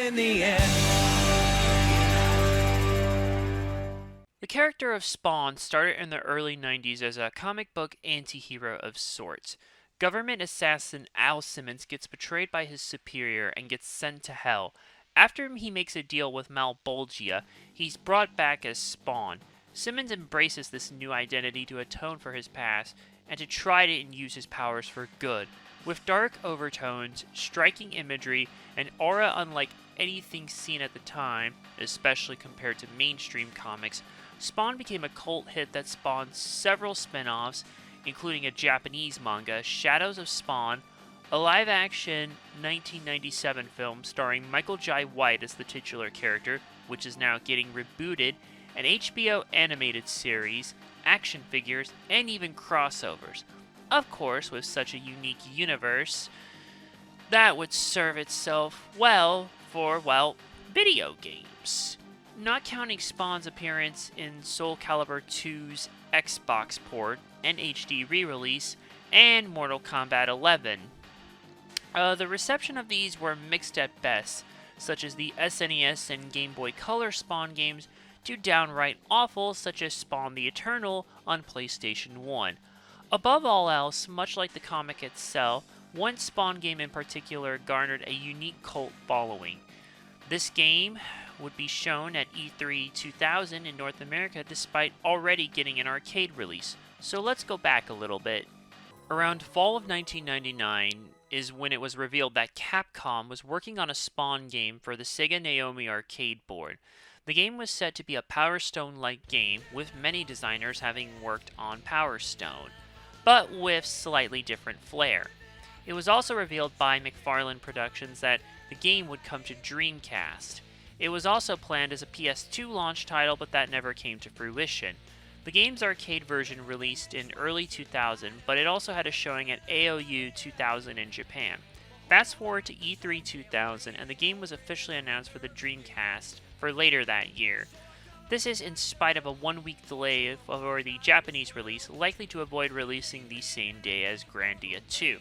in the end. The character of Spawn started in the early 90s as a comic book anti-hero of sorts. Government assassin Al Simmons gets betrayed by his superior and gets sent to hell. After he makes a deal with Malbolgia, he's brought back as Spawn. Simmons embraces this new identity to atone for his past and to try to use his powers for good. With dark overtones, striking imagery, and aura unlike anything seen at the time, especially compared to mainstream comics, Spawn became a cult hit that spawned several spin-offs, including a Japanese manga, Shadows of Spawn, a live-action 1997 film starring Michael Jai White as the titular character, which is now getting rebooted, an HBO animated series, action figures, and even crossovers. Of course, with such a unique universe, that would serve itself well for, well, video games. Not counting Spawn's appearance in Soul Calibur 2's Xbox port, and HD re-release, and Mortal Kombat 11. The reception of these were mixed at best, such as the SNES and Game Boy Color Spawn games, to downright awful, such as Spawn the Eternal on PlayStation 1. Above all else, much like the comic itself, one Spawn game in particular garnered a unique cult following. This game would be shown at E3 2000 in North America despite already getting an arcade release. So let's go back a little bit. Around fall of 1999 is when it was revealed that Capcom was working on a Spawn game for the Sega Naomi arcade board. The game was set to be a Power Stone-like game, with many designers having worked on Power Stone, but with slightly different flair. It was also revealed by McFarlane Productions that the game would come to Dreamcast. It was also planned as a PS2 launch title, but that never came to fruition. The game's arcade version released in early 2000, but it also had a showing at AOU 2000 in Japan. Fast forward to E3 2000, and the game was officially announced for the Dreamcast for later that year. This is in spite of a 1-week delay for the Japanese release, likely to avoid releasing the same day as Grandia 2.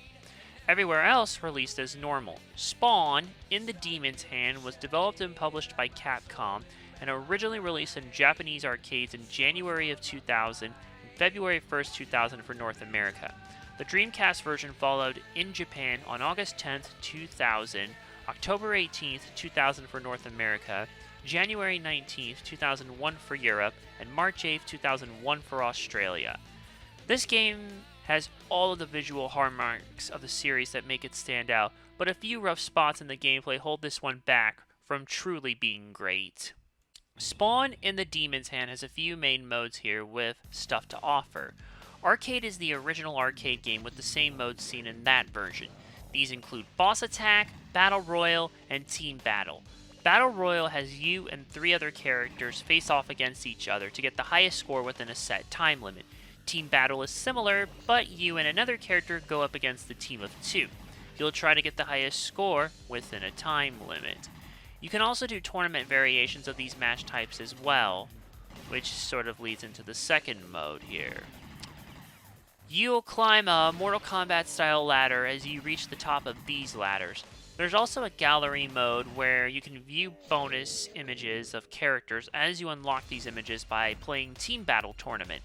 Everywhere else released as normal. Spawn, in the Demon's Hand, was developed and published by Capcom, and originally released in Japanese arcades in January of 2000 and February 1st, 2000 for North America. The Dreamcast version followed in Japan on August 10th, 2000, October 18th, 2000 for North America, January 19th, 2001 for Europe, and March 8th, 2001 for Australia. This game has all of the visual hallmarks of the series that make it stand out, but a few rough spots in the gameplay hold this one back from truly being great. Spawn in the Demon's Hand has a few main modes here with stuff to offer. Arcade is the original arcade game with the same modes seen in that version. These include Boss Attack, Battle Royale, and Team Battle. Battle Royale has you and 3 other characters face off against each other to get the highest score within a set time limit. Team Battle is similar, but you and another character go up against the team of 2. You'll try to get the highest score within a time limit. You can also do tournament variations of these match types as well, which sort of leads into the second mode here. You'll climb a Mortal Kombat style ladder as you reach the top of these ladders. There's also a gallery mode where you can view bonus images of characters as you unlock these images by playing Team Battle Tournament.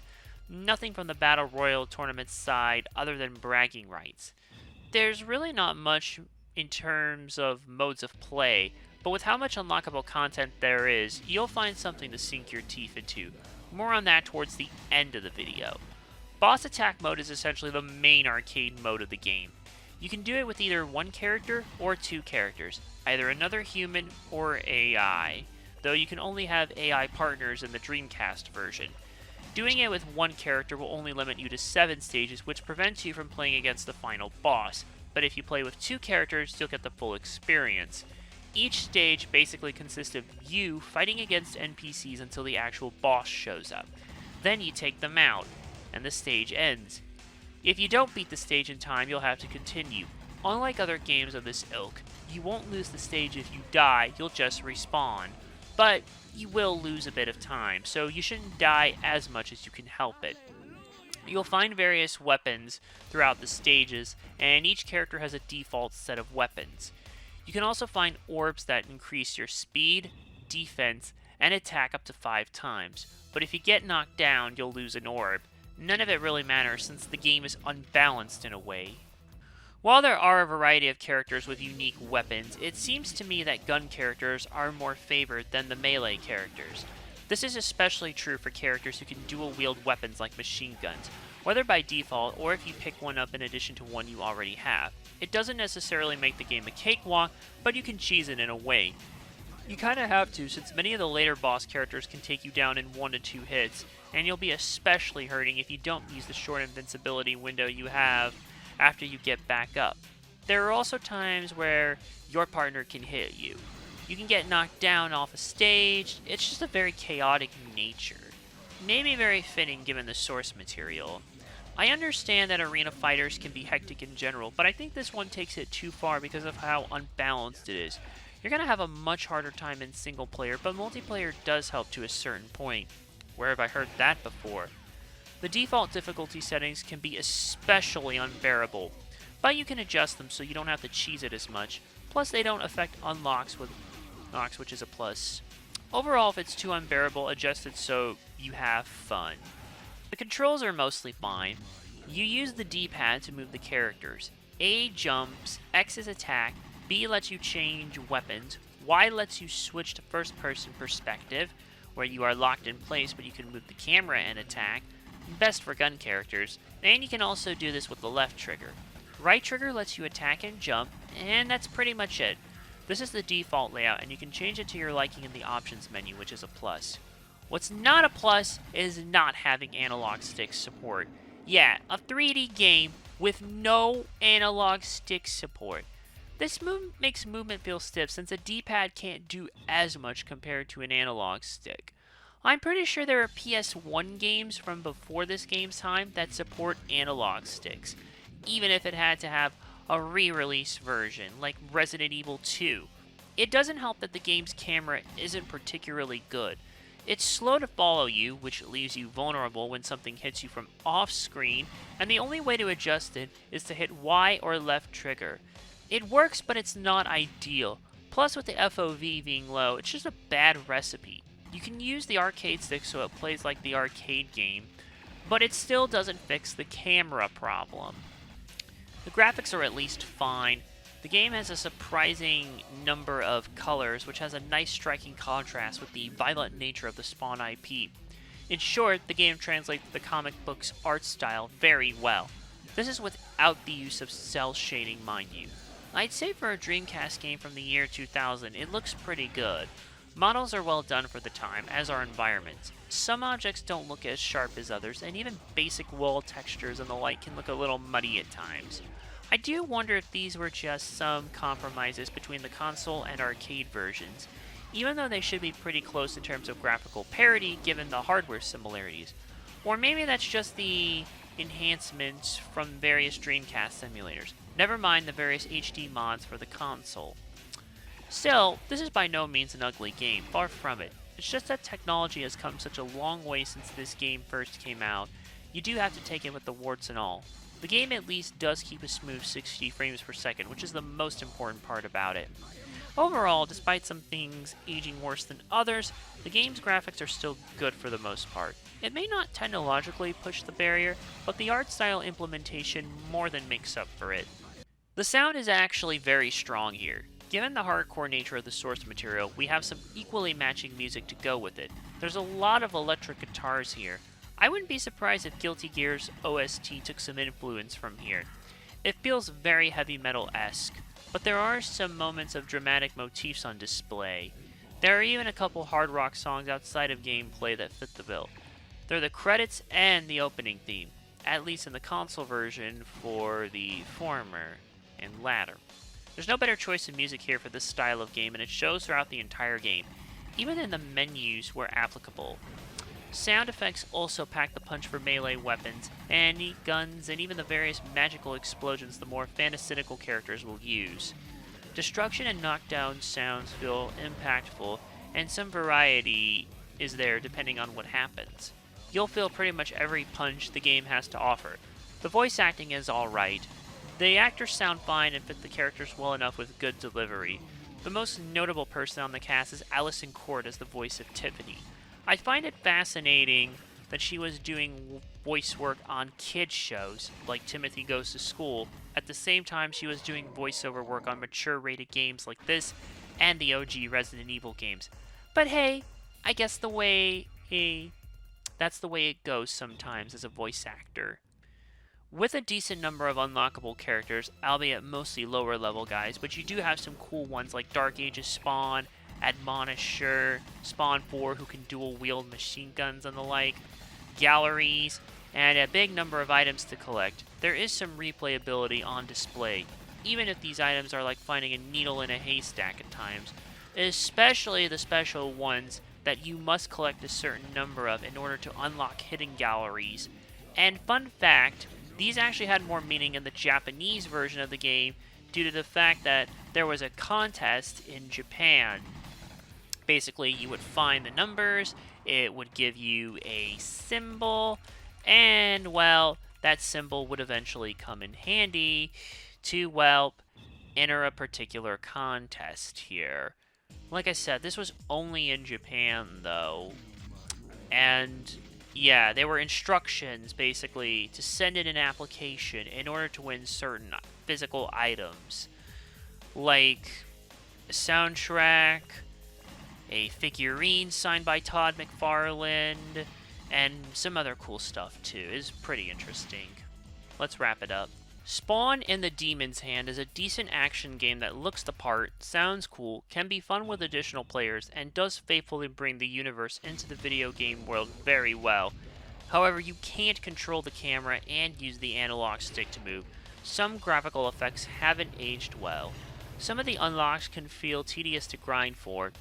Nothing from the Battle Royale tournament side other than bragging rights. There's really not much in terms of modes of play, but with how much unlockable content there is, you'll find something to sink your teeth into. More on that towards the end of the video. Boss Attack mode is essentially the main arcade mode of the game. You can do it with either one character or 2 characters, either another human or AI, though you can only have AI partners in the Dreamcast version. Doing it with one character will only limit you to 7 stages, which prevents you from playing against the final boss, but if you play with 2 characters, you'll get the full experience. Each stage basically consists of you fighting against NPCs until the actual boss shows up. Then you take them out, and the stage ends. If you don't beat the stage in time, you'll have to continue. Unlike other games of this ilk, you won't lose the stage if you die, you'll just respawn. But you will lose a bit of time, so you shouldn't die as much as you can help it. You'll find various weapons throughout the stages, and each character has a default set of weapons. You You can also find orbs that increase your speed, defense, and attack up to 5 times, but if you get knocked down, you'll lose an orb. None of it really matters since the game is unbalanced in a way. While there are a variety of characters with unique weapons, it seems to me that gun characters are more favored than the melee characters. This is especially true for characters who can dual-wield weapons like machine guns, whether by default or if you pick one up in addition to one you already have. It doesn't necessarily make the game a cakewalk, but you can cheese it in a way. You kinda have to, since many of the later boss characters can take you down in 1 to 2 hits, and you'll be especially hurting if you don't use the short invincibility window you have after you get back up. There are also times where your partner can hit you. You can get knocked down off a stage. It's just a very chaotic nature. Maybe very fitting given the source material. I understand that arena fighters can be hectic in general, but I think this one takes it too far because of how unbalanced it is. You're going to have a much harder time in single player, but multiplayer does help to a certain point. Where have I heard that before? The default difficulty settings can be especially unbearable, but you can adjust them so you don't have to cheese it as much. Plus, they don't affect unlocks, which is a plus. Overall, if it's too unbearable, adjust it so you have fun. The controls are mostly fine. You use the D-pad to move the characters. A jumps, X is attack, B lets you change weapons, Y lets you switch to first-person perspective, where you are locked in place but you can move the camera and attack. Best for gun characters, and you can also do this with the left trigger. Right trigger lets you attack and jump, and that's pretty much it. This is the default layout, and you can change it to your liking in the options menu, which is a plus. What's not a plus is not having analog stick support. Yeah, a 3D game with no analog stick support. This makes movement feel stiff since a D-pad can't do as much compared to an analog stick. I'm pretty sure there are PS1 games from before this game's time that support analog sticks, even if it had to have a re-release version, like Resident Evil 2. It doesn't help that the game's camera isn't particularly good. It's slow to follow you, which leaves you vulnerable when something hits you from off-screen, and the only way to adjust it is to hit Y or left trigger. It works, but it's not ideal. Plus, with the FOV being low, it's just a bad recipe. You can use the arcade stick so it plays like the arcade game, but it still doesn't fix the camera problem. The graphics are at least fine. The game has a surprising number of colors, which has a nice striking contrast with the violent nature of the Spawn IP. In short, the game translates the comic book's art style very well. This is without the use of cel shading, mind you. I'd say for a Dreamcast game from the year 2000, it looks pretty good. Models are well done for the time, as are environments. Some objects don't look as sharp as others, and even basic wall textures and the like can look a little muddy at times. I do wonder if these were just some compromises between the console and arcade versions, even though they should be pretty close in terms of graphical parity given the hardware similarities. Or maybe that's just the enhancements from various Dreamcast simulators. Never mind the various HD mods for the console. Still, this is by no means an ugly game, far from it. It's just that technology has come such a long way since this game first came out. You do have to take it with the warts and all. The game at least does keep a smooth 60 frames per second, which is the most important part about it. Overall, despite some things aging worse than others, the game's graphics are still good for the most part. It may not technologically push the barrier, but the art style implementation more than makes up for it. The sound is actually very strong here. Given the hardcore nature of the source material, we have some equally matching music to go with it. There's a lot of electric guitars here. I wouldn't be surprised if Guilty Gear's OST took some influence from here. It feels very heavy metal-esque, but there are some moments of dramatic motifs on display. There are even a couple hard rock songs outside of gameplay that fit the bill. They're the credits and the opening theme, at least in the console version for the former and latter. There's no better choice of music here for this style of game, and it shows throughout the entire game, even in the menus where applicable. Sound effects also pack the punch for melee weapons, and neat guns, and even the various magical explosions the more fantastical characters will use. Destruction and knockdown sounds feel impactful, and some variety is there depending on what happens. You'll feel pretty much every punch the game has to offer. The voice acting is alright. The actors sound fine and fit the characters well enough with good delivery. The most notable person on the cast is Allison Court as the voice of Tiffany. I find it fascinating that she was doing voice work on kids shows like Timothy Goes to School. At the same time, she was doing voiceover work on mature rated games like this and the OG Resident Evil games. But hey, I guess that's the way it goes sometimes as a voice actor. With a decent number of unlockable characters, albeit mostly lower level guys, but you do have some cool ones like Dark Ages Spawn, Admonisher, Spawn 4 who can dual wield machine guns and the like, galleries, and a big number of items to collect. There is some replayability on display, even if these items are like finding a needle in a haystack at times, especially the special ones that you must collect a certain number of in order to unlock hidden galleries. And fun fact, these actually had more meaning in the Japanese version of the game due to the fact that there was a contest in Japan. Basically, you would find the numbers, it would give you a symbol, and, well, that symbol would eventually come in handy to, well, enter a particular contest here. Like I said, this was only in Japan, though, and yeah, there were instructions, basically, to send in an application in order to win certain physical items, like a soundtrack, a figurine signed by Todd McFarlane, and some other cool stuff, too. It's pretty interesting. Let's wrap it up. Spawn in the Demon's Hand is a decent action game that looks the part, sounds cool, can be fun with additional players, and does faithfully bring the universe into the video game world very well. However, you can't control the camera and use the analog stick to move. Some graphical effects haven't aged well. Some of the unlocks can feel tedious to grind for,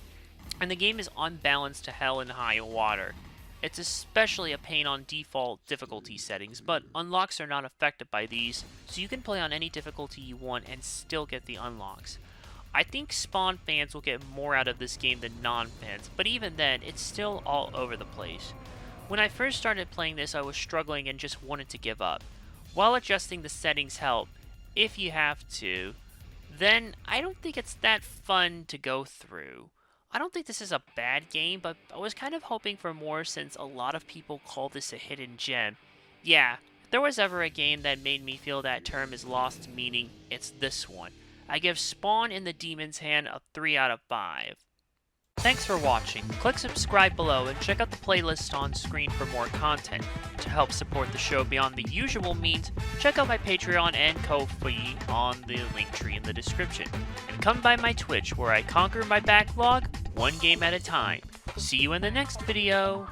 and the game is unbalanced to hell and high water. It's especially a pain on default difficulty settings, but unlocks are not affected by these, so you can play on any difficulty you want and still get the unlocks. I think Spawn fans will get more out of this game than non-fans, but even then, it's still all over the place. When I first started playing this, I was struggling and just wanted to give up. While adjusting the settings help, if you have to, then I don't think it's that fun to go through. I don't think this is a bad game, but I was kind of hoping for more since a lot of people call this a hidden gem. Yeah, if there was ever a game that made me feel that term is lost meaning, it's this one. I give Spawn in the Demon's Hand a 3 out of 5. Thanks for watching. Click subscribe below and check out the playlist on screen for more content. To help support the show beyond the usual means, check out my Patreon and Ko-fi on the link tree in the description. And come by my Twitch where I conquer my backlog one game at a time. See you in the next video!